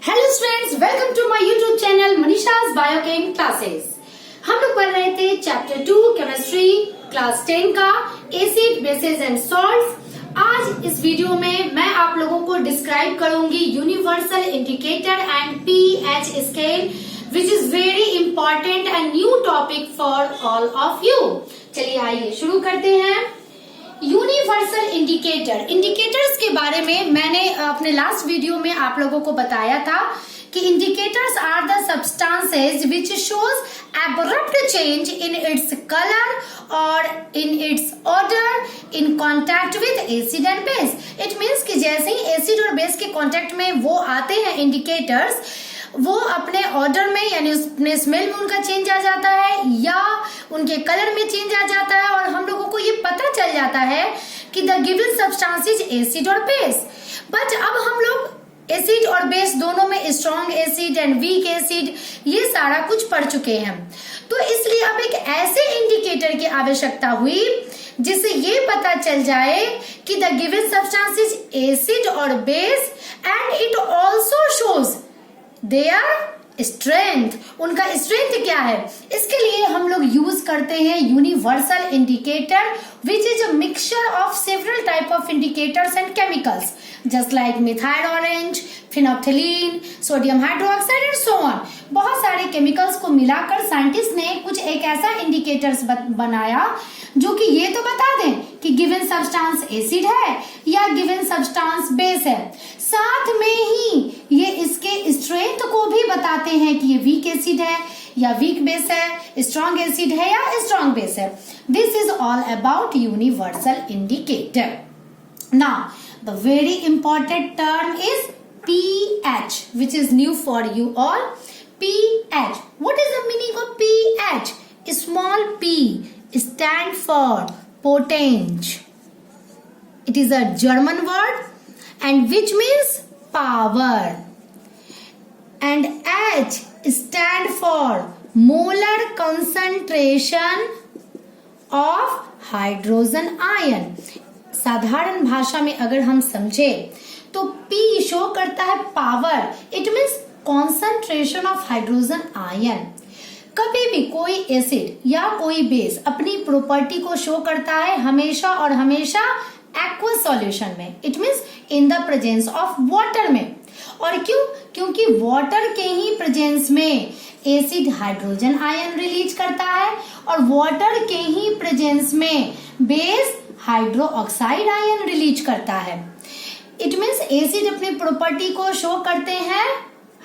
Hello students, welcome to my YouTube channel Manisha's biochem classes. हम लोग पढ़ रहे थे चैप्टर 2 केमिस्ट्री क्लास 10 का एसिड बेसिस एंड सॉल्ट्स। आज इस वीडियो में मैं आप लोगों को डिस्क्राइब करूंगी universal indicator and pH scale which is very important and new topic for all of you. चलिए आइए शुरू करते हैं। यूनिवर्सल इंडिकेटर, इंडिकेटर्स के बारे में मैंने अपने लास्ट वीडियो में आप लोगों को बताया था कि indicators are the substances which shows abrupt change in its colour और in its order in contact with acid and base. It means कि जैसे ही एसिड और बेस के कांटेक्ट में वो आते हैं इंडिकेटर्स, वो अपने ऑर्डर में यानी अपने स्मेल में उनका चेंज आ जाता है या उनके कलर में चेंज आ जाता है और हम लोगों को ये पता चल जाता है कि the given substance is acid और बेस। बट अब हम लोग एसिड और बेस दोनों में strong acid and weak acid ये सारा कुछ पढ़ चुके हैं, तो इसलिए अब एक ऐसे इंडिकेटर की आवश्यकता हुई जिससे ये पता चल जाए कि the given substance is acid और base and it also shows their strength, उनका स्ट्रेंथ क्या है। इसके लिए हम लोग यूज करते हैं universal indicator which is a mixture of several type of indicators and chemicals just like methyl orange, phenolphthalein, sodium hydroxide and so on. बहुत सारे केमिकल्स को मिलाकर साइंटिस्ट ने कुछ एक ऐसा इंडिकेटर्स बनाया जो कि ये तो बता दें कि गिवन सब्सटेंस एसिड है या गिवन सब्सटेंस बेस है, साथ में ही ये इसके स्ट्रेंथ को भी बताते हैं कि ये वीक एसिड है या वीक बेस है, स्ट्रॉन्ग एसिड है या स्ट्रॉन्ग बेस है। This is all about universal indicator. Now the very important term is pH, which is new for you all. pH. What is the meaning of pH? Small p stand for potenge. It is a German word and which means power. And H stand for molar concentration of hydrogen ion. साधारण भाषा में अगर हम समझे तो P show करता है power, it means concentration of hydrogen ion. कभी भी कोई एसिड या कोई बेस अपनी प्रॉपर्टी को शो करता है हमेशा और हमेशा एक्वस सॉल्यूशन में, it means in the presence of water में। और क्यों? क्योंकि वाटर के ही प्रेजेंस में एसिड हाइड्रोजन आयन रिलीज करता है और वाटर के ही प्रेजेंस में base hydro oxide ion release करता है। इट मीन्स एसिड अपनी प्रॉपर्टी को शो करते हैं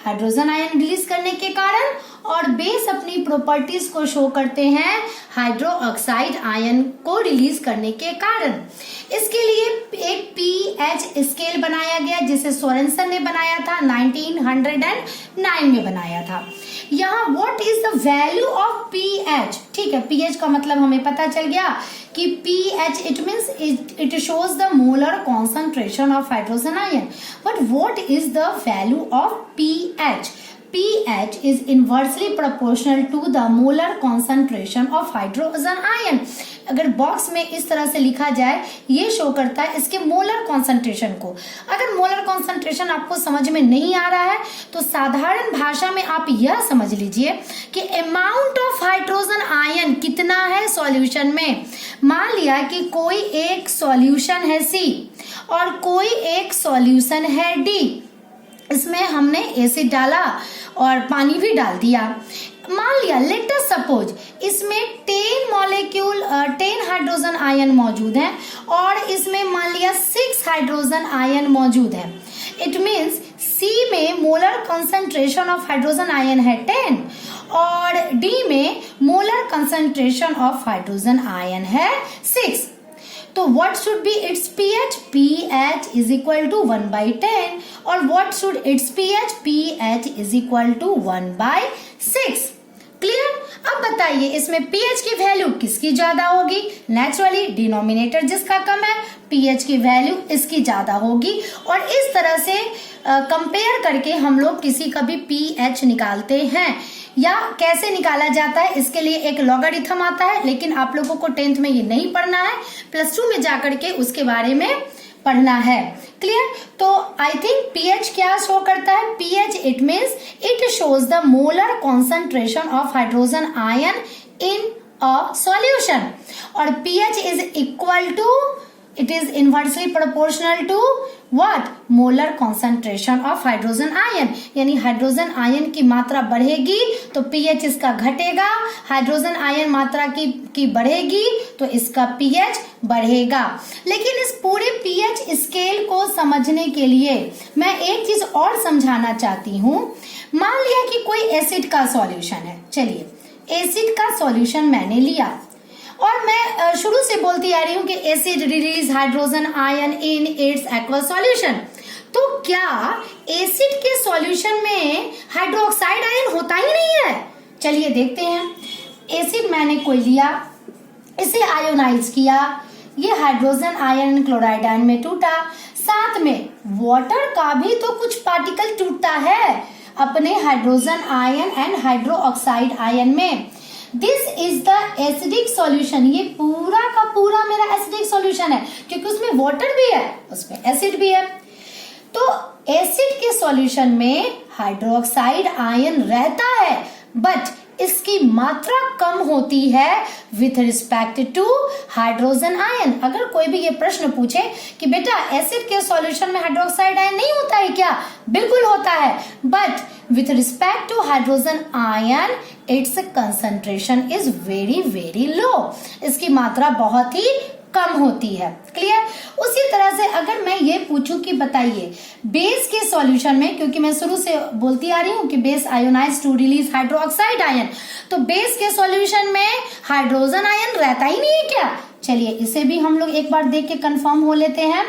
हाइड्रोजन आयन रिलीज करने के कारण और बेस अपनी प्रॉपर्टीज को शो करते हैं हाइड्रो ऑक्साइड आयन को रिलीज करने के कारण। इसके लिए एक पीएच स्केल बनाया गया जिसे सोरेनसन ने बनाया था, 1909 में बनाया था। यहाँ what is the value of pH? ठीक है, पीएच का मतलब हमें पता चल गया कि pH it means it shows the molar concentration of hydrogen ion. But what is the value of pH? pH is inversely proportional to the molar concentration of hydrogen ion. अगर बॉक्स में इस तरह से लिखा जाए, ये शो करता है इसके मोलर कॉन्सेंट्रेशन को। अगर मोलर कॉन्सेंट्रेशन आपको समझ में नहीं आ रहा है तो साधारण भाषा में आप यह समझ लीजिए कि अमाउंट ऑफ हाइड्रोजन आयन कितना है सॉल्यूशन में। मान लिया कि कोई एक सॉल्यूशन है C और कोई एक सॉल्यूशन है D, इसमें हमने एसिड डाला और पानी भी डाल दिया। मान लिया लेट अस सपोज इसमें 10 हाइड्रोजन आयन मौजूद है और इसमें मान लिया 6 हाइड्रोजन आयन मौजूद है। इट मीन्स C में molar concentration of hydrogen ion है 10 और D में molar concentration of hydrogen ion है 6। तो what should be its pH? pH is equal to 1/10 और what should its pH? pH is equal to 1/6। Clear? अब बताइए इसमें pH की वैल्यू किसकी ज्यादा होगी? नेचुरली डिनोमिनेटर जिसका कम है pH की वैल्यू इसकी ज्यादा होगी और इस तरह से कंपेयर करके हम लोग किसी का भी pH निकालते हैं। या कैसे निकाला जाता है इसके लिए एक लॉगरिथम आता है, लेकिन आप लोगों को 10th में ये नहीं पढ़ना है, +2 में जाकर के उसके बारे में पढ़ना है। क्लियर? तो आई थिंक पीएच क्या शो करता है? PH it means it shows the molar concentration of hydrogen ion in a solution, और pH is equal to, it is inversely proportional to what? Molar concentration of hydrogen ion, यानी hydrogen ion की मात्रा बढ़ेगी तो pH इसका घटेगा, hydrogen ion मात्रा की बढ़ेगी तो इसका pH बढ़ेगा। लेकिन इस पूरे pH स्केल को समझने के लिए मैं एक चीज और समझाना चाहती हूँ। मान लिया कि कोई एसिड का सॉल्यूशन है, चलिए एसिड का सॉल्यूशन मैंने लिया और मैं शुरू से बोलती आ रही हूँ कि acid release hydrogen ion in its aqueous solution. तो क्या एसिड के सॉल्यूशन में हाइड्रोक्साइड आयन होता ही नहीं है? चलिए देखते हैं। एसिड मैंने कोई लिया, इसे आयोनाइज किया, ये हाइड्रोजन आयन क्लोराइड आयन में टूटा, साथ में वाटर का भी तो कुछ पार्टिकल टूटता है अपने hydrogen ion and hydroxide ion में। This is the acidic solution, ये पूरा का पूरा मेरा एसिडिक सॉल्यूशन है क्योंकि उसमें वाटर भी है, उसमें एसिड भी है। तो एसिड के सॉल्यूशन में हाइड्रोक्साइड आयन रहता है बट इसकी मात्रा कम होती है with respect to hydrogen ion. अगर कोई भी ये प्रश्न पूछे कि बेटा एसिड के सॉल्यूशन में हाइड्रोक्साइड आयन नहीं होता है क्या? बिल्कुल होता है, but with respect to hydrogen ion its concentration is very very low, इसकी मात्रा बहुत ही कम होती है। क्लियर? उसी तरह से अगर मैं ये पूछूं कि बताइए बेस के सॉल्यूशन में, क्योंकि मैं शुरू से बोलती आ रही हूँ कि base ionise to release hydroxide ion, तो बेस के सॉल्यूशन में हाइड्रोजन आयन रहता ही नहीं है क्या? चलिए इसे भी हम लोग एक बार देख के कंफर्म हो लेते हैं।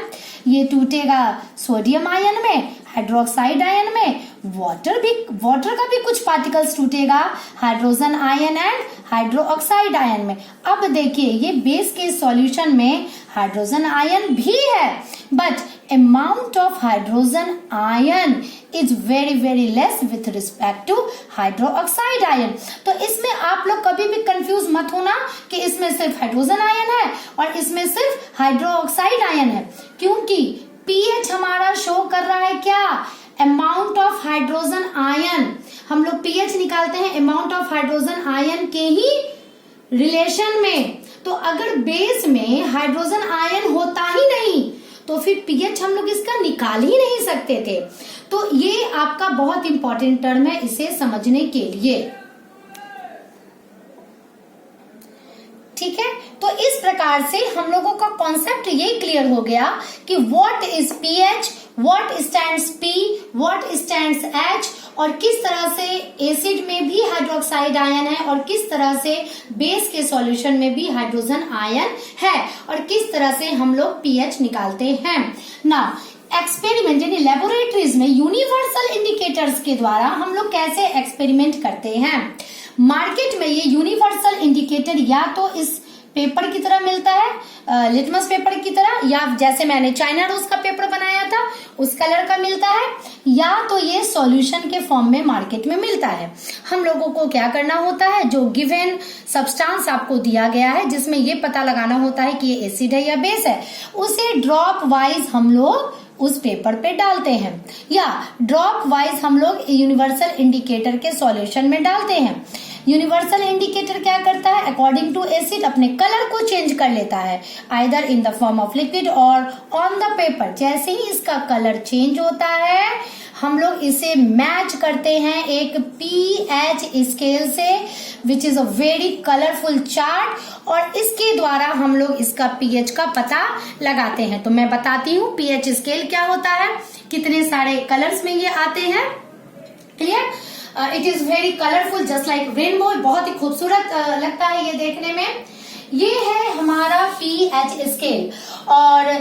ये टूटेगा सोडियम आयन में, हाइड्रोक्साइड आयन में, वाटर का भी कुछ पार्टिकल्स टूटेगा hydrogen ion and hydroxide ion में। अब देखिए ये बेस के सॉल्यूशन में हाइड्रोजन आयन भी है but amount of hydrogen ion is very very less with respect to hydroxide ion. तो इसमें आप लोग कभी भी कंफ्यूज मत होना कि इसमें सिर्फ हाइड्रोजन आयन है और इसमें सिर्फ हाइड्रोक्साइड आयन है, क्योंकि पीएच हमारा शो कर रहा है क्या? Amount of hydrogen ion. हम लोग पीएच निकालते हैं अमाउंट ऑफ हाइड्रोजन आयन के ही रिलेशन में। तो अगर बेस में हाइड्रोजन आयन होता ही नहीं तो फिर पीएच हम लोग इसका निकाल ही नहीं सकते थे। तो ये आपका बहुत इंपॉर्टेंट टर्म है इसे समझने के लिए। ठीक है, तो इस प्रकार से हम लोगों का कॉन्सेप्ट ये क्लियर हो गया कि what is pH, what stands P, what stands H, और किस तरह से एसिड में भी हाइड्रोक्साइड आयन है और किस तरह से बेस के सॉल्यूशन में भी हाइड्रोजन आयन है और किस तरह से हम लोग पीएच निकालते हैं। नाउ एक्सपेरिमेंट यानी लेबोरेटरीज में यूनिवर्सल इंडिकेटर्स के द्वारा हम लोग कैसे एक्सपेरिमेंट करते हैं। मार्केट में ये यूनिवर्सल इंडिकेटर या तो इस पेपर की तरह मिलता है, लिटमस पेपर की तरह, या जैसे मैंने चाइना रोज का पेपर बनाया था उस कलर का मिलता है, या तो ये सॉल्यूशन के फॉर्म में मार्केट में मिलता है। हम लोगों को क्या करना होता है, जो गिवन सब्सटेंस आपको दिया गया है जिसमें ये पता लगाना होता है कि ये एसिड है या बेस है, उसे ड्रॉप वाइज हम लोग उस पेपर पे डालते हैं या ड्रॉप वाइज हम लोग यूनिवर्सल इंडिकेटर के सॉल्यूशन में डालते हैं। यूनिवर्सल इंडिकेटर क्या करता है, अकॉर्डिंग टू एसिड अपने कलर को चेंज कर लेता है, either in the form of liquid और ऑन द पेपर। जैसे ही इसका कलर चेंज होता है हम लोग इसे मैच करते हैं एक पीएच स्केल से, विच is a very colourful chart, और इसके द्वारा हम लोग इसका पीएच का पता लगाते हैं। तो मैं बताती हूँ पीएच स्केल क्या होता है, कितने सारे कलर्स में ये आते हैं। Clear? It is very colourful just like rainbow, बहुत ही खूबसूरत लगता है ये देखने में। ये है हमारा पीएच स्केल, और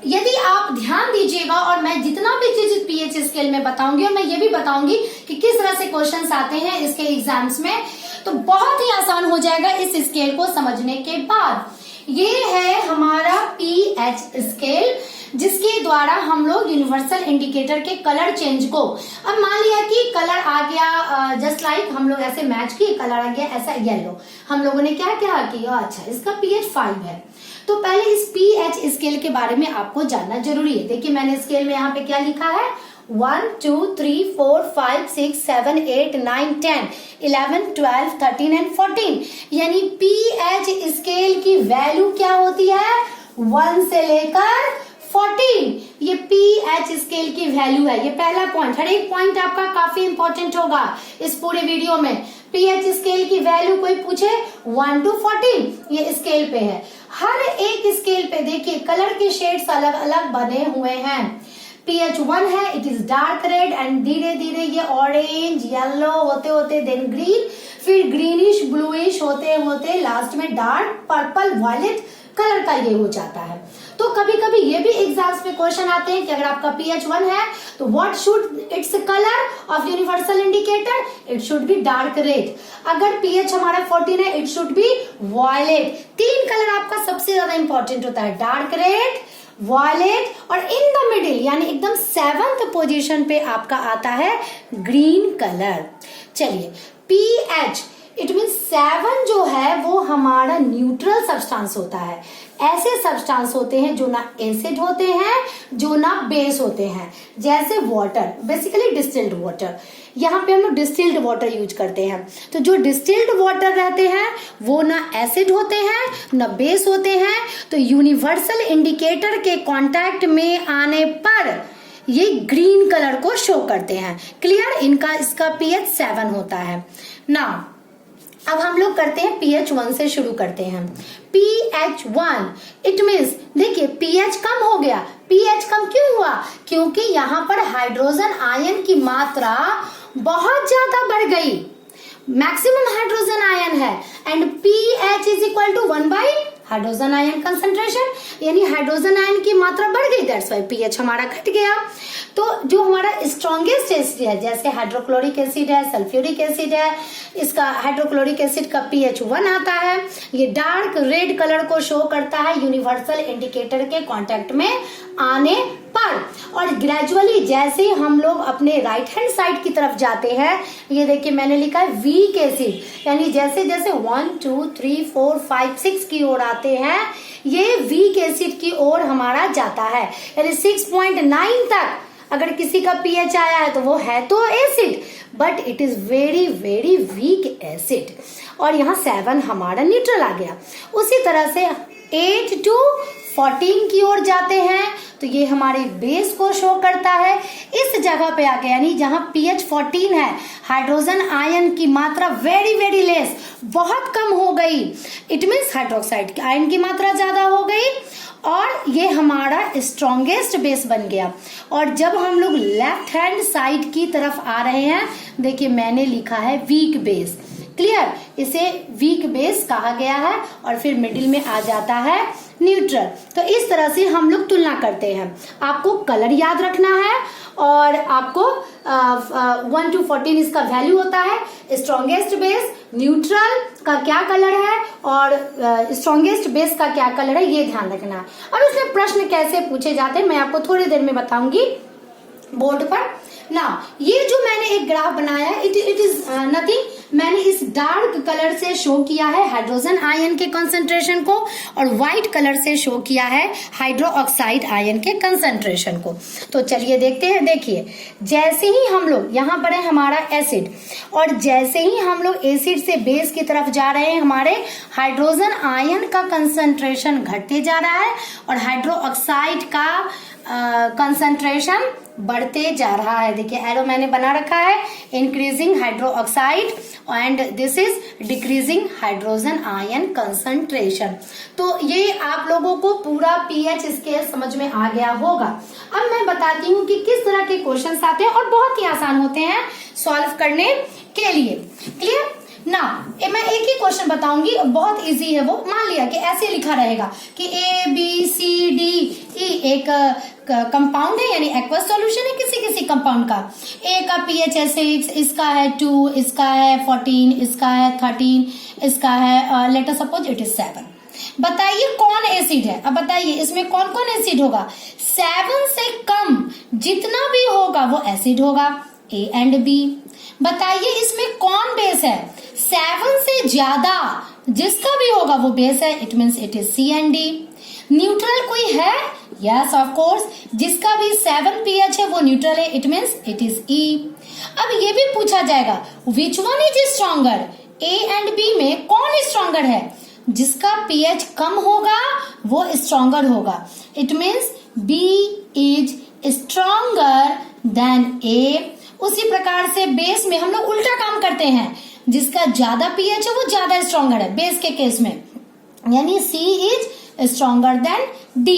यदि आप ध्यान दीजिएगा और मैं जितना भी चीज पीएच स्केल में बताऊंगी और मैं ये भी बताऊंगी कि किस तरह से क्वेश्चंस आते हैं इसके एग्जाम्स में, तो बहुत ही आसान हो जाएगा इस स्केल को समझने के बाद। ये है हमारा पीएच स्केल जिसके द्वारा हम लोग यूनिवर्सल इंडिकेटर के कलर चेंज को, अब मान लिया कि कलर आ गया जस्ट लाइक हम लोग ऐसे मैच किए, कलर आ गया ऐसा येलो, हम लोगों ने क्या क्या किया, अच्छा इसका पीएच 5 है, तो पहले इस pH स्केल के बारे में आपको जानना जरूरी है। देखिए मैंने स्केल में यहाँ पे क्या लिखा है, 1 2 3 4 5 6 7 8 9 10 11 12 13 एंड 14, यानी pH स्केल की वैल्यू क्या होती है, 1 से लेकर 14। ये pH स्केल की वैल्यू है। ये पहला पॉइंट, हर एक पॉइंट आपका काफी इंपॉर्टेंट होगा इस पूरे वीडियो में। pH स्केल की वैल्यू कोई पूछे 1 to 14, ये स्केल पे है। हर एक स्केल पे देखिए कलर के शेड्स अलग अलग बने हुए हैं। pH 1 है, it is dark red and धीरे धीरे ये ऑरेंज येलो होते होते देन ग्रीन, फिर ग्रीनिश ब्लूइश होते होते लास्ट में डार्क पर्पल वायलेट कलर का ये हो जाता है। तो कभी कभी ये भी एग्जाम्स में क्वेश्चन आते हैं कि अगर आपका pH 1 है तो what should its colour of universal indicator, it should be dark red. अगर pH हमारा 14 है, it should be violet. 3 colour आपका सबसे ज्यादा इंपॉर्टेंट होता है, डार्क रेड, वॉयलेट और इन द मिडिल यानी एकदम 7th पोजीशन पे आपका आता है ग्रीन कलर। चलिए pH इट मीन 7 जो है वो हमारा न्यूट्रल सब्सटेंस होता है। ऐसे सब्सटेंस होते हैं जो ना एसिड होते हैं जो ना बेस होते हैं, जैसे वाटर, बेसिकली डिस्टिल्ड वाटर। यहाँ पे हम लोग डिस्टिल्ड वाटर यूज करते हैं। तो जो डिस्टिल्ड वाटर रहते हैं वो ना एसिड होते हैं ना बेस होते हैं, तो यूनिवर्सल इंडिकेटर के कांटेक्ट में आने पर ये ग्रीन कलर को शो करते हैं। क्लियर, इनका इसका pH 7 होता है ना। अब हम लोग करते हैं pH 1 से शुरू करते हैं। pH 1 इट मीन्स देखिए pH कम हो गया। pH कम क्यों हुआ, क्योंकि यहाँ पर हाइड्रोजन आयन की मात्रा बहुत ज्यादा बढ़ गई, मैक्सिमम हाइड्रोजन आयन है and pH is equal to 1 by hydrogen ion concentration, यानी हाइड्रोजन आयन की मात्रा बढ़ गई, दैट्स व्हाई pH हमारा घट गया। तो जो हमारा स्ट्रॉन्गेस्ट एसिड है जैसे हाइड्रोक्लोरिक एसिड है, सल्फ्यूरिक एसिड है, इसका हाइड्रोक्लोरिक एसिड का pH 1 आता है। ये डार्क रेड कलर को शो करता है यूनिवर्सल इंडिकेटर के कांटेक्ट में आने पर। और ग्रेजुअली जैसे हम लोग अपने राइट हैंड साइड की तरफ जाते हैं, ये देखिए मैंने लिखा है वीक एसिड, यानी जैसे जैसे 1 2 3 4 5 6 की ओर आते हैं ये वीक एसिड की ओर हमारा जाता है, यानी 6.9 तक अगर किसी का pH आया है तो वो है तो acid but it is very very weak acid, और यहाँ 7 हमारा न्यूट्रल आ गया। उसी तरह से 8 to 14 की ओर जाते हैं तो ये हमारे बेस को शो करता है। इस जगह पे आके यानी जहां pH 14 है, हाइड्रोजन आयन की मात्रा वेरी वेरी लेस, बहुत कम हो गई, इट मीन्स हाइड्रोक्साइड आयन की मात्रा ज्यादा हो गई और ये हमारा स्ट्रॉन्गेस्ट बेस बन गया। और जब हम लोग लेफ्ट हैंड साइड की तरफ आ रहे हैं, देखिए मैंने लिखा है वीक बेस। क्लियर, इसे वीक बेस कहा गया है और फिर मिडिल में आ जाता है न्यूट्रल। तो इस तरह से हम लोग तुलना करते हैं। आपको कलर याद रखना है और आपको 1 to 14 इसका वैल्यू होता है। स्ट्रॉन्गेस्ट बेस, न्यूट्रल का क्या कलर है और स्ट्रॉन्गेस्ट बेस का क्या कलर है, ये ध्यान रखना। अब इसमें प्रश्न कैसे पूछे जाते हैं मैं आपको थोड़ी देर में बताऊंगी बोर्ड पर ना। ये जो मैंने एक ग्राफ बनाया है इट इज नथिंग, मैंने इस डार्क कलर से शो किया है हाइड्रोजन आयन के कंसंट्रेशन को और व्हाइट कलर से शो किया है हाइड्रोक्साइड आयन के कंसंट्रेशन को। तो चलिए देखते हैं। देखिए जैसे ही हम लोग यहाँ पर है हमारा एसिड और जैसे ही हम लोग एसिड से बेस की तरफ जा रहे हैं, हमारे हाइड्रोजन आयन का कंसंट्रेशन घटते जा रहा है और हाइड्रोक्साइड का कंसंट्रेशन बढ़ते जा रहा है। देखिए एरो मैंने बना रखा है, increasing hydroxide and this is decreasing hydrogen ion concentration. तो ये आप लोगों को पूरा pH स्केल समझ में आ गया होगा। अब मैं बताती हूँ कि किस तरह के क्वेश्चंस आते हैं और बहुत ही आसान होते हैं सॉल्व करने के लिए। क्लियर ना, मैं एक ही क्वेश्चन बताऊंगी, बहुत इजी है वो। मान लिया कि ऐसे लिखा रहेगा कि ABCDE एक कंपाउंड है यानी एक्वस सॉल्यूशन है किसी किसी कंपाउंड का। ए का pH है 6, इसका है 2, इसका है 14, इसका है 13, इसका है let us suppose it is 7। बताइए कौन एसिड है। अब बताइए इसमें कौन कौन एसिड होगा। 7 से कम जितना भी होगा वो एसिड होगा, A एंड B। बताइए इसमें कौन बेस है। 7 से ज्यादा जिसका भी होगा वो बेस है, it means it is C and D। Neutral कोई है? यस ऑफ कोर्स, जिसका भी 7 pH है वो न्यूट्रल है, it means it is E. अब ये भी पूछा जाएगा which one is stronger, A and B में कौन स्ट्रॉन्गर है? जिसका pH कम होगा वो स्ट्रॉन्गर होगा, it means B is stronger than A. उसी प्रकार से बेस में हम लोग उल्टा काम करते हैं, जिसका ज्यादा pH है वो ज्यादा स्ट्रॉन्गर है बेस के केस में, यानी C is stronger then D।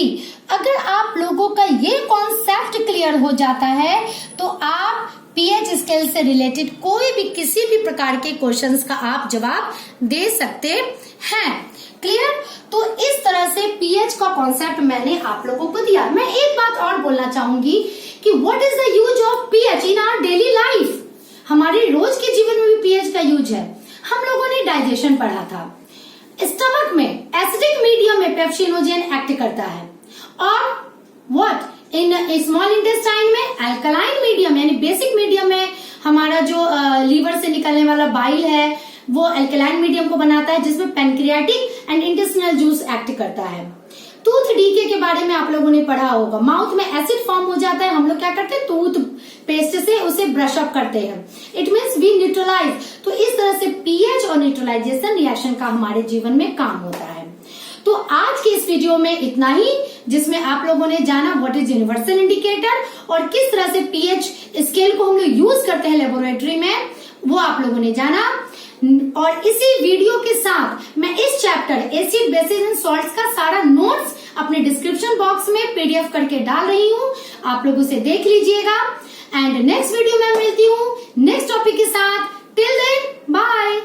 अगर आप लोगों का ये कॉन्सेप्ट क्लियर हो जाता है तो आप pH स्केल से रिलेटेड कोई भी किसी भी प्रकार के क्वेश्चंस का आप जवाब दे सकते हैं। क्लियर? तो इस तरह से pH का कॉन्सेप्ट मैंने आप लोगों को दिया। मैं एक बात और बोलना चाहूंगी कि what is the use of pH in our daily life. हमारे रोज के जीवन में भी pH का यूज है। हम लोगों ने डाइजेशन पढ़ा था, स्टमक में एसिडिक मीडियम में पेप्सिनोजेन एक्ट करता है, और व्हाट इन स्मॉल इंटेस्टाइन में अल्कलाइन मीडियम यानी बेसिक मीडियम में हमारा जो लीवर से निकलने वाला बाइल है वो अल्कलाइन मीडियम को बनाता है, जिसमें pancreatic and intestinal juice act करता है। टूथ डीके के बारे में आप लोगों ने पढ़ा होगा, माउथ में एसिड फॉर्म हो जाता है, हम लोग क्या करते हैं टूथ पेस्ट से उसे ब्रश अप करते हैं, इट मीन्स वी न्यूट्रलाइज। तो इस तरह से pH और न्यूट्रलाइजेशन रिएक्शन का हमारे जीवन में काम होता है। तो आज के इस वीडियो में इतना ही, जिसमें आप लोगों ने जाना व्हाट इज यूनिवर्सल इंडिकेटर और किस तरह से pH स्केल को हम लोग यूज करते हैं लेबोरेटरी में, वो आप लोगों ने जाना। और इसी वीडियो के साथ मैं इस chapter acid basis and salts का सारा नोट्स अपने डिस्क्रिप्शन बॉक्स में PDF करके डाल रही हूँ, आप लोग उसे देख लीजिएगा। एंड नेक्स्ट वीडियो में मिलती हूँ नेक्स्ट टॉपिक के साथ। Till then bye.